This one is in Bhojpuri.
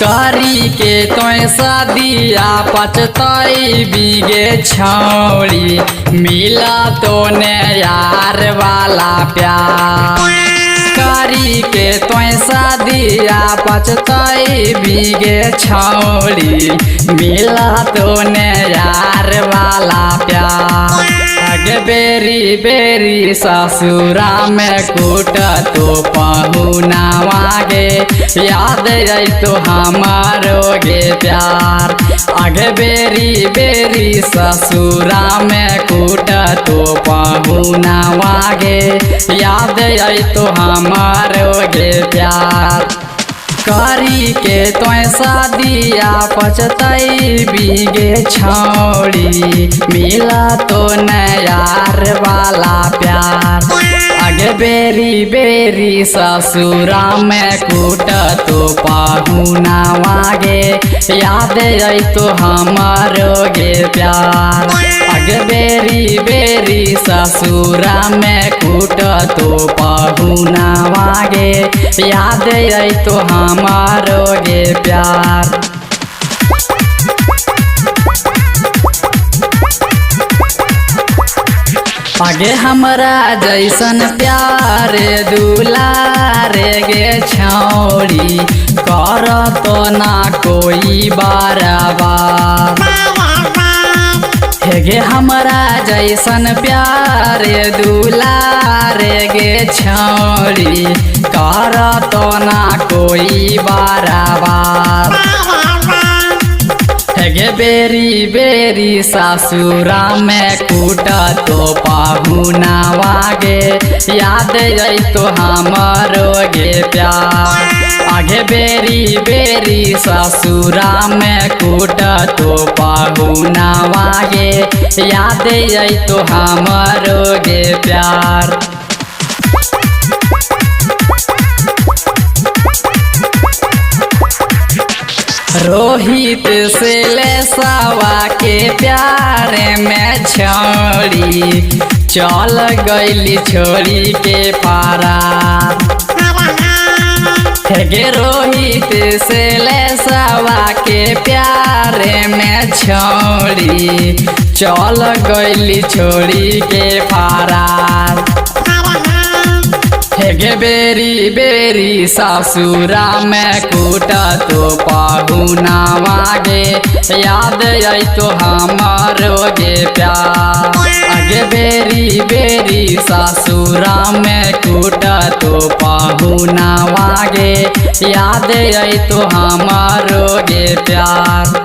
करी के तोय शादिया पचतई बीगे छौड़ी मिला तो ने यार वाला प्यार। करी के तोय शादिया पचतई बीगे छौड़ी मिला तो ने यार वाला प्यार। अगे बेरी बेरी ससुरा में कूट तो पहुनावा गे याद आई तो हमारो गे प्यार। आगे बेरी बेरी ससुरा में कूट तो पहुनावा गे याद आई तो हमारो गे प्यार। करी के तोय शादिया पचतई बीगे छौड़ी मिला तो न यार वाला प्यार। आगे बेरी बेरी ससुरा में कूट तो पहुनावा गे याद आई तो हमारो गे प्यार। आगे बेरी बेरी ससुरा में कूट तो पहुनावा गे याद आई तो हमारो गे प्यार। आगे हमरा जैसन प्यार दुलारे गे छौड़ी कर तो ना कोई बारबार। हेगे हमरा जैसन प्यार दुलारे गे छौड़ी कर तो ना कोई बारबार। हेगे बेरी बेरी ससुरा में कूट तो पहुनावा गे याद आई तो हमारो गे प्यार। आगे बेरी बेरी ससुरा में कूट तो पहुनावा गे याद आई तो हमारो गे प्यार। रोहित से लेसावा के प्यार में छौड़ी चल गईली छोड़ी के पारा। हेगे रोहित से लेसावा के प्यार में छौड़ी चल गईली छोड़ी के पारा। हेगे बेरी बेरी ससुरा में कूट तो पहुनावा गे याद आई तो हमारो गे प्यार। आगे बेरी बेरी ससुरा में कूट तो पहुनावा गे याद आई तो हमारो गे प्यार।